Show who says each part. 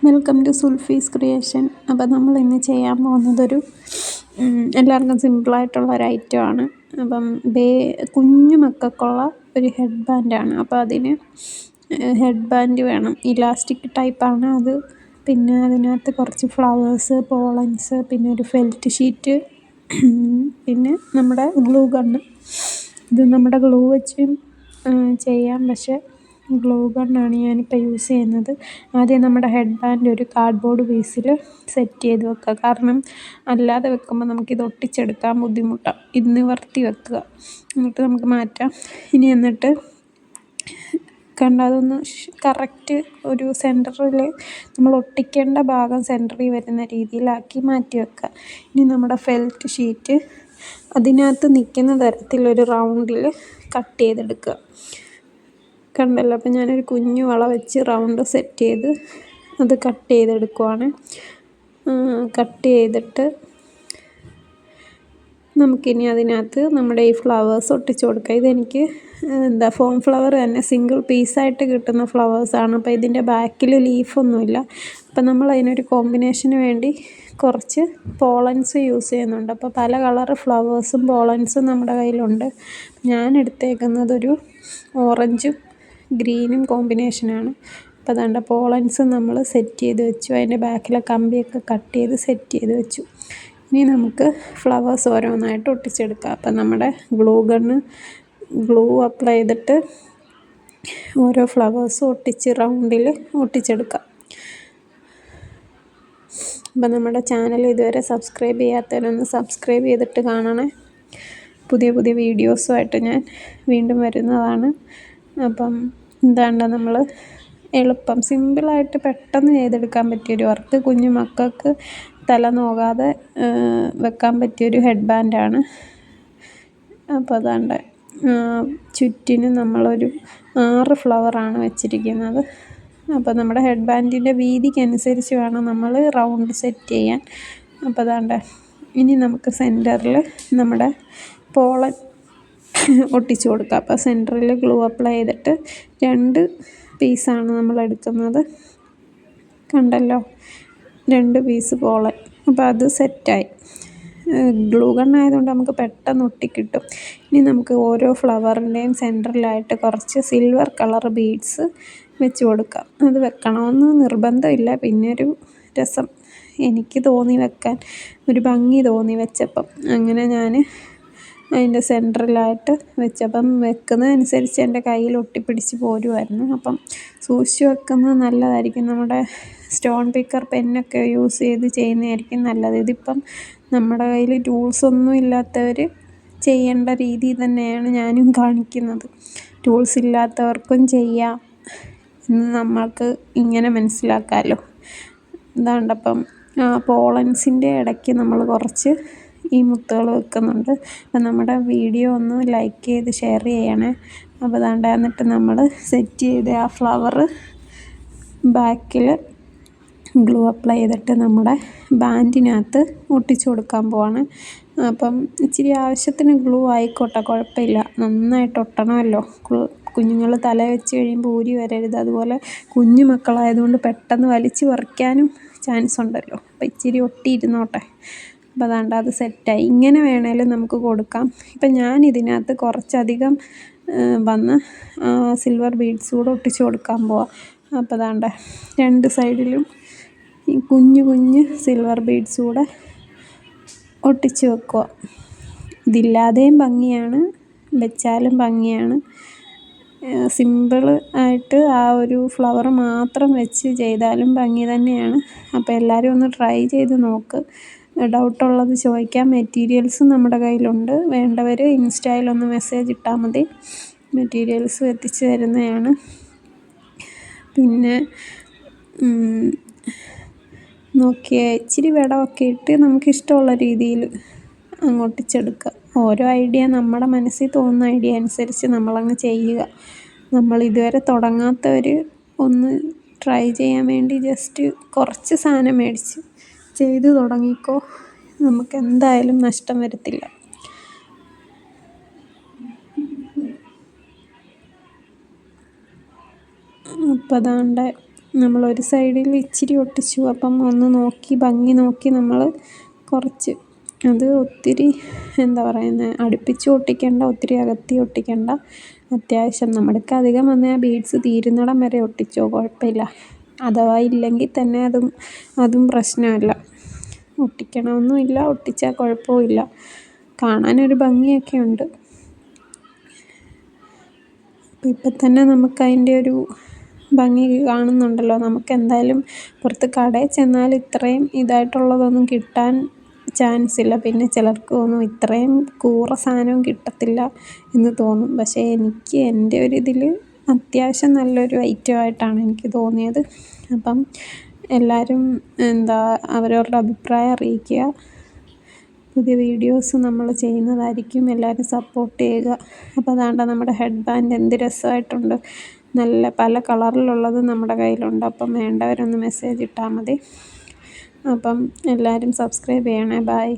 Speaker 1: Welcome to Sulfees creation. അപ്പോൾ നമ്മൾ ഇന്ന് ചെയ്യാൻ പോകുന്നതൊരു എല്ലാവർക്കും സിമ്പിളായിട്ടുള്ള ഒരു ഐറ്റമാണ്. അപ്പം കുഞ്ഞു മക്കൾക്കുള്ള ഒരു ഹെഡ് ബാൻഡാണ്. അപ്പോൾ അതിന് ഹെഡ് ബാൻഡ് വേണം. ഇലാസ്റ്റിക് ടൈപ്പാണ് അത്. പിന്നെ അതിനകത്ത് കുറച്ച് ഫ്ലവേഴ്സ്, പോളൻസ്, പിന്നെ ഒരു ഫെൽറ്റ് ഷീറ്റ്, പിന്നെ നമ്മുടെ ഗ്ലൂ ഗണ്ണ്. ഇത് നമ്മുടെ ഗ്ലൂ വെച്ചും ചെയ്യാം, പക്ഷേ ഗ്ലൂ ഗണ്ണാണ് ഞാനിപ്പോൾ യൂസ് ചെയ്യുന്നത്. ആദ്യം നമ്മുടെ ഹെഡ് ബാൻഡ് ഒരു കാർഡ്ബോർഡ് പീസിൽ സെറ്റ് ചെയ്ത് വെക്കുക. കാരണം അല്ലാതെ വെക്കുമ്പോൾ നമുക്കിത് ഒട്ടിച്ചെടുക്കാൻ ബുദ്ധിമുട്ടാണ്. ഇത് നിവർത്തി വെക്കുക, എന്നിട്ട് നമുക്ക് മാറ്റാം. എന്നിട്ട് അതൊന്ന് കറക്റ്റ് ഒരു സെൻറ്ററിൽ നമ്മൾ ഒട്ടിക്കേണ്ട ഭാഗം സെൻറ്ററിൽ വരുന്ന രീതിയിലാക്കി മാറ്റി വെക്കുക. ഇനി നമ്മുടെ ഫെൽറ്റ് ഷീറ്റ് അതിനകത്ത് നിൽക്കുന്ന തരത്തിലൊരു റൗണ്ടിൽ കട്ട് ചെയ്തെടുക്കുക. കണ്ടല്ലോ, അപ്പം ഞാനൊരു കുഞ്ഞു വള വെച്ച് റൗണ്ട് സെറ്റ് ചെയ്ത് അത് കട്ട് ചെയ്തെടുക്കുവാണ്. കട്ട് ചെയ്തിട്ട് നമുക്കിനി അതിനകത്ത് നമ്മുടെ ഈ ഫ്ലവേഴ്സ് ഒട്ടിച്ച് കൊടുക്കുക. ഇതെനിക്ക് ഫോം ഫ്ലവർ തന്നെ സിംഗിൾ പീസായിട്ട് കിട്ടുന്ന ഫ്ലവേഴ്സാണ്. അപ്പോൾ ഇതിൻ്റെ ബാക്കിൽ ലീഫൊന്നുമില്ല. അപ്പം നമ്മൾ അതിനൊരു കോമ്പിനേഷന് വേണ്ടി കുറച്ച് പോളൻസ് യൂസ് ചെയ്യുന്നുണ്ട്. അപ്പോൾ പല കളറ് ഫ്ലവേഴ്സും പോളൻസും നമ്മുടെ കയ്യിലുണ്ട്. ഞാൻ എടുത്തേക്കുന്നതൊരു ഓറഞ്ചും ഗ്രീനും കോമ്പിനേഷനാണ്. അപ്പോൾ അതുകൊണ്ട് പോളൻസ് നമ്മൾ സെറ്റ് ചെയ്ത് വെച്ചു. അതിൻ്റെ ബാക്കിലെ കമ്പിയൊക്കെ കട്ട് ചെയ്ത് സെറ്റ് ചെയ്ത് വെച്ചു. ഇനി നമുക്ക് ഫ്ലവേഴ്സ് ഓരോന്നായിട്ട് ഒട്ടിച്ചെടുക്കാം. അപ്പം നമ്മുടെ ഗ്ലൂ അപ്ലൈ ചെയ്തിട്ട് ഓരോ ഫ്ലവേഴ്സും ഒട്ടിച്ച് റൗണ്ടിൽ ഒട്ടിച്ചെടുക്കാം. അപ്പം നമ്മുടെ ചാനൽ ഇതുവരെ സബ്സ്ക്രൈബ് ചെയ്യാത്തവരൊന്ന് സബ്സ്ക്രൈബ് ചെയ്തിട്ട് കാണണേ. പുതിയ പുതിയ വീഡിയോസുമായിട്ട് ഞാൻ വീണ്ടും വരുന്നതാണ്. അപ്പം എന്താണ്ട് നമ്മൾ എളുപ്പം സിമ്പിളായിട്ട് പെട്ടെന്ന് ചെയ്തെടുക്കാൻ പറ്റിയൊരു വർക്ക്, കുഞ്ഞു മക്കൾക്ക് തല നോകാതെ വെക്കാൻ പറ്റിയൊരു ഹെഡ് ബാൻഡാണ്. അപ്പോൾ അതാണ്ട് ചുറ്റിന് നമ്മളൊരു 6 ഫ്ലവറാണ് വെച്ചിരിക്കുന്നത്. അപ്പോൾ നമ്മുടെ ഹെഡ് ബാൻഡിൻ്റെ വീതിക്കനുസരിച്ച് വേണം നമ്മൾ റൗണ്ട് സെറ്റ് ചെയ്യാൻ. അപ്പോൾ അതാണ്ട് ഇനി നമുക്ക് സെൻറ്ററിൽ നമ്മുടെ പോളൻ ഒട്ടിച്ചു കൊടുക്കുക. അപ്പോൾ സെൻറ്ററിൽ ഗ്ലൂ അപ്ലൈ ചെയ്തിട്ട് 2 പീസാണ് നമ്മൾ എടുക്കുന്നത്. കണ്ടല്ലോ, 2 പീസ് പോളൻ. അപ്പോൾ അത് സെറ്റായി. ഗ്ലൂ ഗണ്ണായതുകൊണ്ട് നമുക്ക് പെട്ടെന്ന് ഒട്ടിക്കിട്ടും. ഇനി നമുക്ക് ഓരോ ഫ്ലവറിൻ്റെയും സെൻറ്ററിലായിട്ട് കുറച്ച് സിൽവർ കളർ ബീഡ്സ് വെച്ച് കൊടുക്കാം. അത് വെക്കണമെന്ന് നിർബന്ധമില്ല, പിന്നെ ഒരു രസം എനിക്ക് തോന്നി വെക്കാൻ, ഒരു ഭംഗി തോന്നി വെച്ചപ്പം. അങ്ങനെ ഞാൻ അതിൻ്റെ സെൻറ്ററിലായിട്ട് വെച്ചപ്പം വെക്കുന്നതനുസരിച്ച് എൻ്റെ കയ്യിൽ ഒട്ടിപ്പിടിച്ച് പോരുമായിരുന്നു. അപ്പം സൂക്ഷിച്ച് വെക്കുന്നത് നല്ലതായിരിക്കും. നമ്മുടെ സ്റ്റോൺ പിക്കർ പെന്നൊക്കെ യൂസ് ചെയ്ത് ചെയ്യുന്നതായിരിക്കും നല്ലത്. ഇതിപ്പം നമ്മുടെ കയ്യിൽ ടൂൾസൊന്നും ഇല്ലാത്തവർ ചെയ്യേണ്ട രീതി തന്നെയാണ് ഞാനും കാണിക്കുന്നത്. ടൂൾസ് ഇല്ലാത്തവർക്കും ചെയ്യാം എന്ന് നമ്മൾക്ക് ഇങ്ങനെ മനസ്സിലാക്കാമല്ലോ. ഇതാണ്ടപ്പം പോളൻസിൻ്റെ ഇടയ്ക്ക് നമ്മൾ കുറച്ച് ഈ മുത്തുകൾ വെക്കുന്നുണ്ട്. അപ്പം നമ്മുടെ വീഡിയോ ഒന്ന് ലൈക്ക് ചെയ്ത് ഷെയർ ചെയ്യണേ. അപ്പോൾ എന്നിട്ട് നമ്മൾ സെറ്റ് ചെയ്ത് ആ ഫ്ലവർ ബാക്കിൽ ഗ്ലൂ അപ്ലൈ ചെയ്തിട്ട് നമ്മുടെ ബാൻഡിനകത്ത് ഒട്ടിച്ചു കൊടുക്കാൻ പോവാണ്. അപ്പം ഇച്ചിരി ആവശ്യത്തിന് ഗ്ലൂ ആയിക്കോട്ടെ, കുഴപ്പമില്ല, നന്നായിട്ട് ഒട്ടണമല്ലോ. കുഞ്ഞുങ്ങൾ തല വെച്ച് കഴിയുമ്പോൾ ഊരി വരരുത്. അതുപോലെ കുഞ്ഞു മക്കളായതുകൊണ്ട് പെട്ടെന്ന് വലിച്ചു പറിക്കാനും ചാൻസ് ഉണ്ടല്ലോ. അപ്പോൾ ഇച്ചിരി ഒട്ടിയിരുന്നോട്ടെ. അപ്പോൾ അത് സെറ്റായി. ഇങ്ങനെ വേണേലും നമുക്ക് കൊടുക്കാം. ഇപ്പം ഞാൻ ഇതിനകത്ത് കുറച്ചധികം വന്ന സിൽവർ ബീഡ്സ് കൂടെ ഒട്ടിച്ച് കൊടുക്കാൻ പോവാം. അപ്പോൾ 2 സൈഡിലും ഈ കുഞ്ഞു സിൽവർ ബീഡ്സ് കൂടെ ഒട്ടിച്ച് വെക്കുക. ഇതില്ലാതെയും ഭംഗിയാണ്, വെച്ചാലും ഭംഗിയാണ്. സിമ്പിൾ ആയിട്ട് ആ ഒരു ഫ്ലവർ മാത്രം വെച്ച് ചെയ്താലും ഭംഗി തന്നെയാണ്. അപ്പോൾ എല്ലാവരും ഒന്ന് ട്രൈ ചെയ്ത് നോക്ക്. ഡൗട്ടുള്ളത് ചോദിക്കാം. മെറ്റീരിയൽസ് നമ്മുടെ കയ്യിലുണ്ട്. വേണ്ടവർ ഇൻസ്റ്റയിലൊന്ന് മെസ്സേജ് ഇട്ടാൽ മതി, മെറ്റീരിയൽസ് എത്തിച്ച് തരുന്നതാണ്. പിന്നെ നോക്കിയാൽ ഇച്ചിരി വിടവൊക്കെ ഇട്ട് നമുക്കിഷ്ടമുള്ള രീതിയിൽ അങ്ങോട്ടിച്ചെടുക്കുക. ഓരോ ഐഡിയ നമ്മുടെ മനസ്സിൽ തോന്നുന്ന ഐഡിയ അനുസരിച്ച് നമ്മളങ്ങ് ചെയ്യുക. നമ്മൾ ഇതുവരെ തുടങ്ങാത്തവർ ഒന്ന് ട്രൈ ചെയ്യാൻ വേണ്ടി ജസ്റ്റ് കുറച്ച് സാധനം മേടിച്ച് ചെയ്ത് തുടങ്ങിക്കോ. നമുക്ക് എന്തായാലും നഷ്ടം വരത്തില്ല. അപ്പോൾ നമ്മളൊരു സൈഡിൽ ഇച്ചിരി ഒട്ടിച്ചു. അപ്പം ഒന്ന് നോക്കി ഭംഗി നോക്കി നമ്മൾ കുറച്ച് അത് ഒത്തിരി എന്താ പറയുന്നത്, അടുപ്പിച്ച് ഒട്ടിക്കേണ്ട, ഒത്തിരി അകത്തി ഒട്ടിക്കേണ്ട. അത്യാവശ്യം നമ്മുടെയൊക്കെ അധികം വന്നാൽ ബീഡ്സ് തീരുന്നിടം വരെ ഒട്ടിച്ചോ, കുഴപ്പമില്ല. അഥവാ ഇല്ലെങ്കിൽ തന്നെ അതും പ്രശ്നമല്ല. ഒട്ടിക്കണമൊന്നുമില്ല, ഒട്ടിച്ചാൽ കുഴപ്പമില്ല. കാണാനൊരു ഭംഗിയൊക്കെ ഉണ്ട്. അപ്പം ഇപ്പം തന്നെ നമുക്കതിൻ്റെ ഒരു ഭംഗി കാണുന്നുണ്ടല്ലോ. നമുക്കെന്തായാലും പുറത്ത് കടയിൽ ചെന്നാൽ ഇത്രയും ഇതായിട്ടുള്ളതൊന്നും കിട്ടാൻ ചാൻസ് ഇല്ല. പിന്നെ ചിലർക്ക് തോന്നും ഇത്രയും കൂറ സാധനവും കിട്ടത്തില്ല എന്ന് തോന്നും. പക്ഷേ എനിക്ക് എൻ്റെ ഒരിതിൽ അത്യാവശ്യം നല്ലൊരു ഐറ്റമായിട്ടാണ് എനിക്ക് തോന്നിയത്. അപ്പം എല്ലാവരും അവരവരുടെ അഭിപ്രായം അറിയിക്കുക. പുതിയ വീഡിയോസ് നമ്മൾ ചെയ്യുന്നതായിരിക്കും. എല്ലാവരും സപ്പോർട്ട് ചെയ്യുക. അപ്പോൾ അതാണ്ട് നമ്മുടെ ഹെഡ് ബാൻഡ് എന്ത് രസമായിട്ടുണ്ട്. നല്ല പല കളറിലുള്ളത് നമ്മുടെ കയ്യിലുണ്ട്. അപ്പം വേണ്ടവരൊന്ന് മെസ്സേജ് ഇട്ടാൽ മതി. അപ്പം എല്ലാവരും സബ്സ്ക്രൈബ് ചെയ്യണേ. ബൈ.